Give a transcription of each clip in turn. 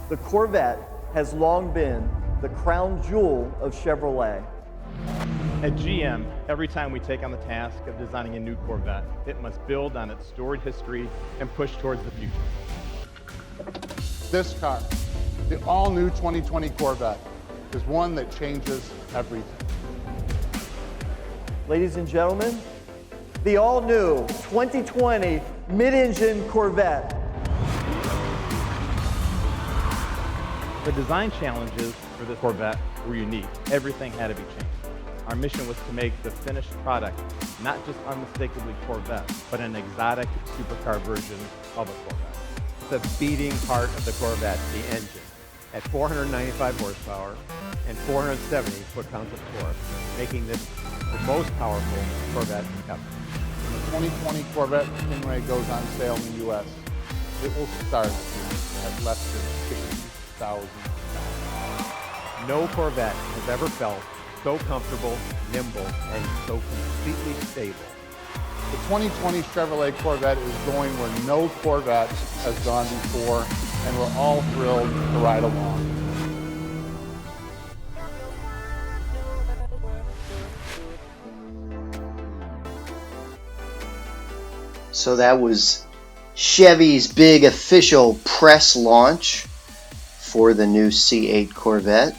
The Corvette has long been the crown jewel of Chevrolet. At GM, every time we take on the task of designing a new Corvette, it must build on its storied history and push towards the future. This car, the all-new 2020 Corvette, is one that changes everything. Ladies and gentlemen, the all-new 2020 mid-engine Corvette. The design challenges for the Corvette were unique. Everything had to be changed. Our mission was to make the finished product not just unmistakably Corvette, but an exotic supercar version of a Corvette. The beating heart of the Corvette, the engine, at 495 horsepower and 470 foot-pounds of torque, making this the most powerful Corvette ever. When the 2020 Corvette Stingray goes on sale in the U.S., it will start at less than $60,000. No Corvette has ever felt so comfortable, nimble, and so completely stable. The 2020 Chevrolet Corvette is going where no Corvette has gone before, and we're all thrilled to ride along. So that was Chevy's big official press launch for the new C8 Corvette,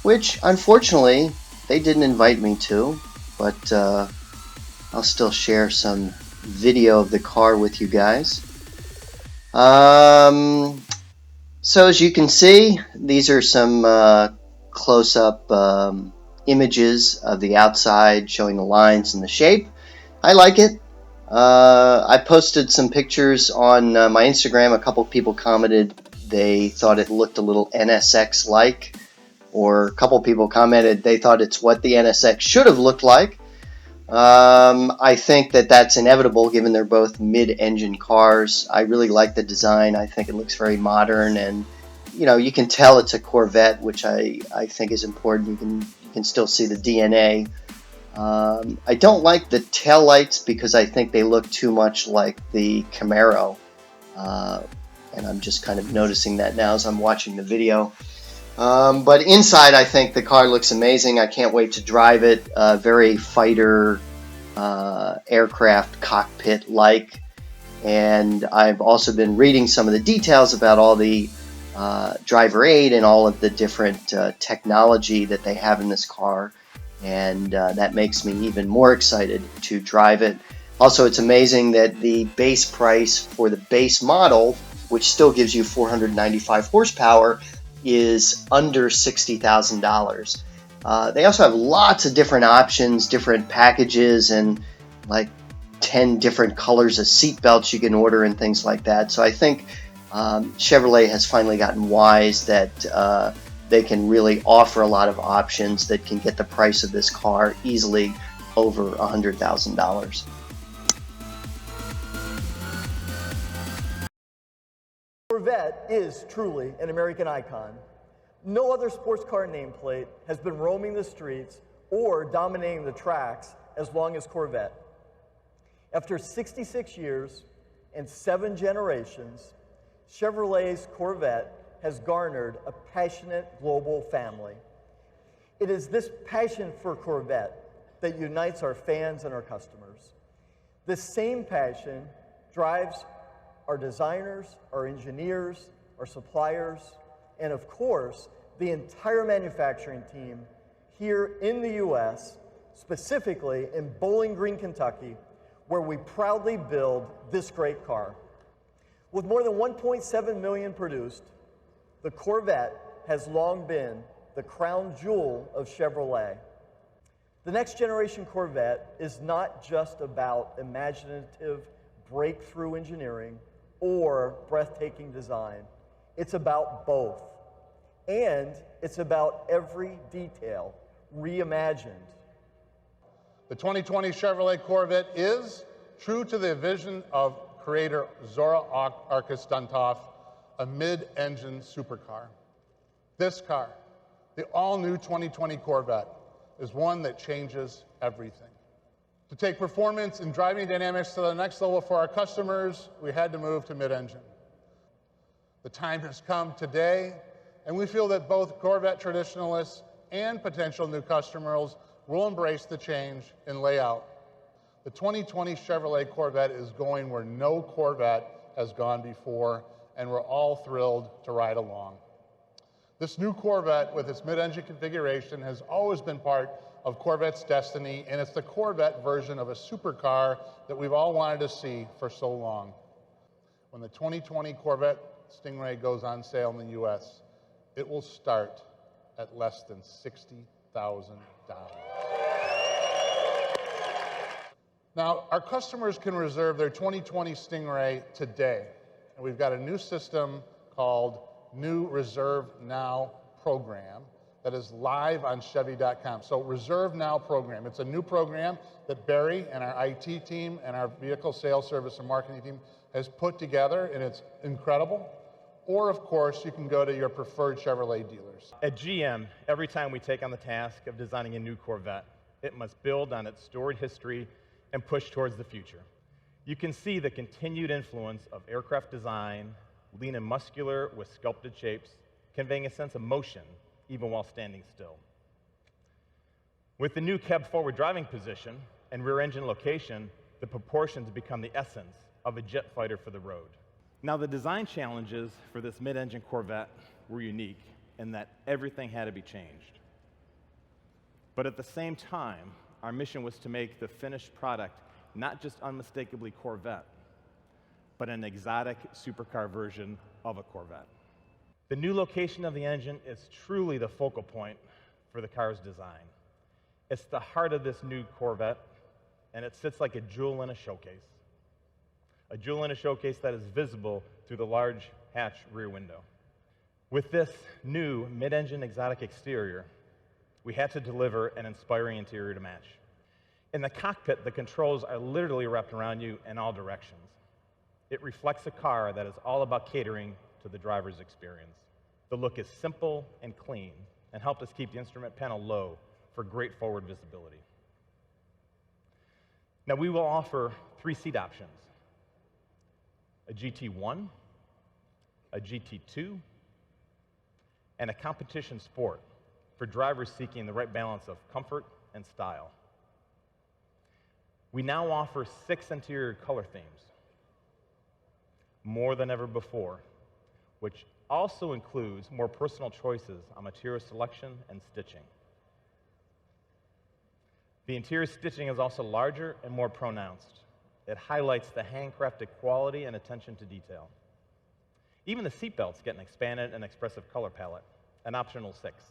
which unfortunately they didn't invite me to, but I'll still share some video of the car with you guys. So as you can see, these are some close-up images of the outside showing the lines and the shape. I like it. I posted some pictures on my Instagram. A couple people commented they thought it looked a little NSX-like, or a couple people commented they thought it's what the NSX should have looked like. I think that that's inevitable given they're both mid-engine cars. I really like the design. I think it looks very modern, and you can tell it's a Corvette, which I think is important. You can still see the DNA. I don't like the taillights because I think they look too much like the Camaro, and I'm just kind of noticing that now as I'm watching the video. But inside, I think the car looks amazing. I can't wait to drive it. Very fighter aircraft cockpit-like. And I've also been reading some of the details about all the driver aid and all of the different technology that they have in this car. And that makes me even more excited to drive it. Also, it's amazing that the base price for the base model, which still gives you 495 horsepower, is under $60,000. They also have lots of different options, different packages, and like 10 different colors of seat belts you can order and things like that. So I think Chevrolet has finally gotten wise that they can really offer a lot of options that can get the price of this car easily over $100,000. Corvette is truly an American icon. No other sports car nameplate has been roaming the streets or dominating the tracks as long as Corvette. After 66 years and 7 generations, Chevrolet's Corvette has garnered a passionate global family. It is this passion for Corvette that unites our fans and our customers. This same passion drives our designers, our engineers, our suppliers, and of course, the entire manufacturing team here in the U.S., specifically in Bowling Green, Kentucky, where we proudly build this great car. With more than 1.7 million produced, the Corvette has long been the crown jewel of Chevrolet. The next generation Corvette is not just about imaginative breakthrough engineering or breathtaking design. It's about both. And it's about every detail reimagined. The 2020 Chevrolet Corvette is true to the vision of creator Zora Arkus-Duntov, a mid-engine supercar. This car, the all-new 2020 Corvette, is one that changes everything. To take performance and driving dynamics to the next level for our customers, we had to move to mid-engine. The time has come today, and we feel that both Corvette traditionalists and potential new customers will embrace the change in layout. The 2020 Chevrolet Corvette is going where no Corvette has gone before, and we're all thrilled to ride along. This new Corvette with its mid-engine configuration has always been part of Corvette's destiny, and it's the Corvette version of a supercar that we've all wanted to see for so long. When the 2020 Corvette Stingray goes on sale in the US, it will start at less than $60,000. Now, our customers can reserve their 2020 Stingray today, and we've got a new system called New Reserve Now program that is live on Chevy.com. So Reserve Now program, it's a new program that Barry and our IT team and our vehicle sales service and marketing team has put together, and it's incredible. Or, of course, you can go to your preferred Chevrolet dealers. At GM, every time we take on the task of designing a new Corvette, it must build on its storied history and push towards the future. You can see the continued influence of aircraft design, lean and muscular with sculpted shapes, conveying a sense of motion even while standing still. With the new cab forward driving position and rear engine location, the proportions become the essence of a jet fighter for the road. Now, the design challenges for this mid-engine Corvette were unique in that everything had to be changed. But at the same time, our mission was to make the finished product not just unmistakably Corvette, but an exotic supercar version of a Corvette. The new location of the engine is truly the focal point for the car's design. It's the heart of this new Corvette, and it sits like a jewel in a showcase. A jewel in a showcase that is visible through the large hatch rear window. With this new mid-engine exotic exterior, we had to deliver an inspiring interior to match. In the cockpit, the controls are literally wrapped around you in all directions. It reflects a car that is all about catering to the driver's experience. The look is simple and clean and helped us keep the instrument panel low for great forward visibility. Now, we will offer 3 seat options: a GT1, a GT2, and a competition sport for drivers seeking the right balance of comfort and style. We now offer 6 interior color themes, more than ever before, which also includes more personal choices on material selection and stitching. The interior stitching is also larger and more pronounced. It highlights the handcrafted quality and attention to detail. Even the seatbelts get an expanded and expressive color palette, an optional 6.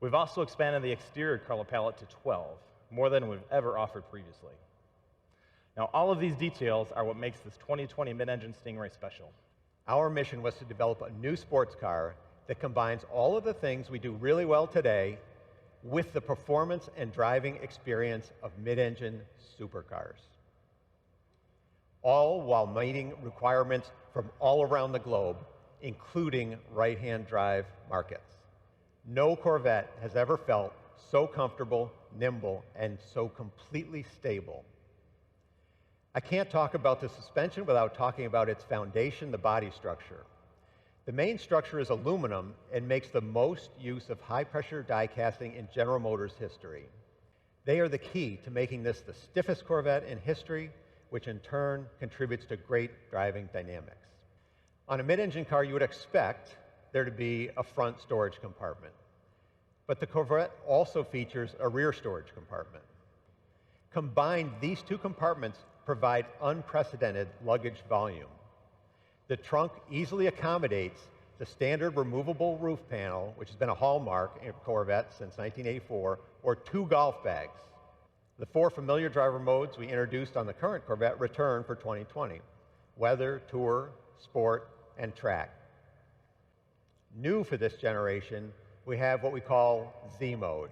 We've also expanded the exterior color palette to 12, more than we've ever offered previously. Now, all of these details are what makes this 2020 mid-engine Stingray special. Our mission was to develop a new sports car that combines all of the things we do really well today with the performance and driving experience of mid-engine supercars, all while meeting requirements from all around the globe, including right-hand drive markets. No Corvette has ever felt so comfortable, nimble, and so completely stable. I can't talk about the suspension without talking about its foundation, the body structure. The main structure is aluminum and makes the most use of high-pressure die casting in General Motors history. They are the key to making this the stiffest Corvette in history, which in turn contributes to great driving dynamics. On a mid-engine car, you would expect there to be a front storage compartment, but the Corvette also features a rear storage compartment. Combined, these 2 compartments provide unprecedented luggage volume. The trunk easily accommodates the standard removable roof panel, which has been a hallmark in Corvette since 1984, or 2 golf bags. The 4 familiar driver modes we introduced on the current Corvette return for 2020: weather, tour, sport, and track. New for this generation, we have what we call Z mode.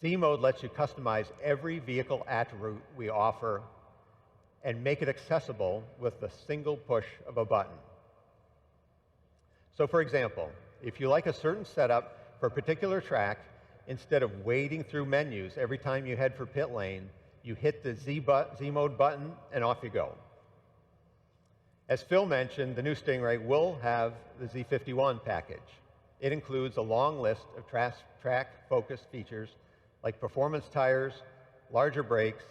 Z mode lets you customize every vehicle attribute we offer and make it accessible with the single push of a button. So for example, if you like a certain setup for a particular track, instead of wading through menus every time you head for pit lane, you hit the Z mode button and off you go. As Phil mentioned, the new Stingray will have the Z51 package. It includes a long list of track-focused features like performance tires, larger brakes,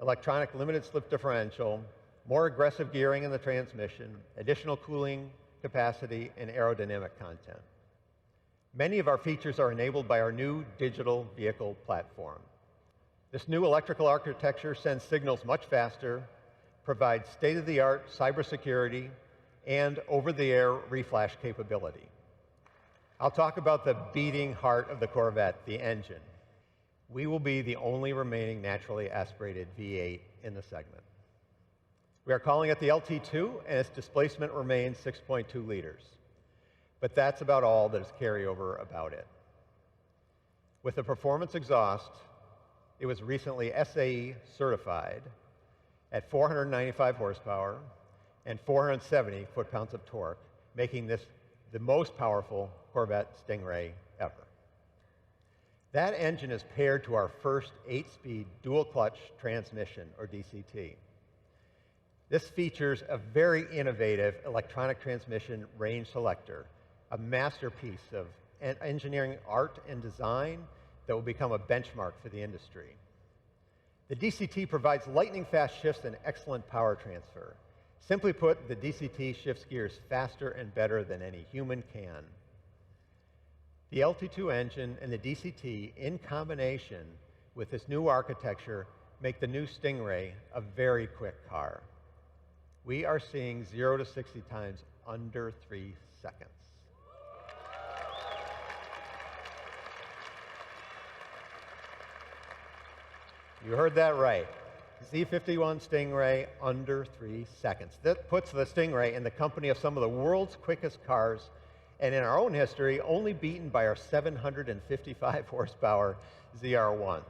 electronic limited slip differential, more aggressive gearing in the transmission, additional cooling capacity, and aerodynamic content. Many of our features are enabled by our new digital vehicle platform. This new electrical architecture sends signals much faster, provides state-of-the-art cybersecurity, and over-the-air reflash capability. I'll talk about the beating heart of the Corvette, the engine. We will be the only remaining naturally aspirated V8 in the segment. We are calling it the LT2, and its displacement remains 6.2 liters. But that's about all that is carryover about it. With the performance exhaust, it was recently SAE certified at 495 horsepower and 470 foot-pounds of torque, making this the most powerful Corvette Stingray ever. That engine is paired to our first 8-speed dual-clutch transmission, or DCT. This features a very innovative electronic transmission range selector, a masterpiece of engineering art and design that will become a benchmark for the industry. The DCT provides lightning-fast shifts and excellent power transfer. Simply put, the DCT shifts gears faster and better than any human can. The LT2 engine and the DCT, in combination with this new architecture, make the new Stingray a very quick car. We are seeing 0 to 60 times under 3 seconds. You heard that right. Z51 Stingray under 3 seconds. That puts the Stingray in the company of some of the world's quickest cars, and in our own history, only beaten by our 755 horsepower ZR1.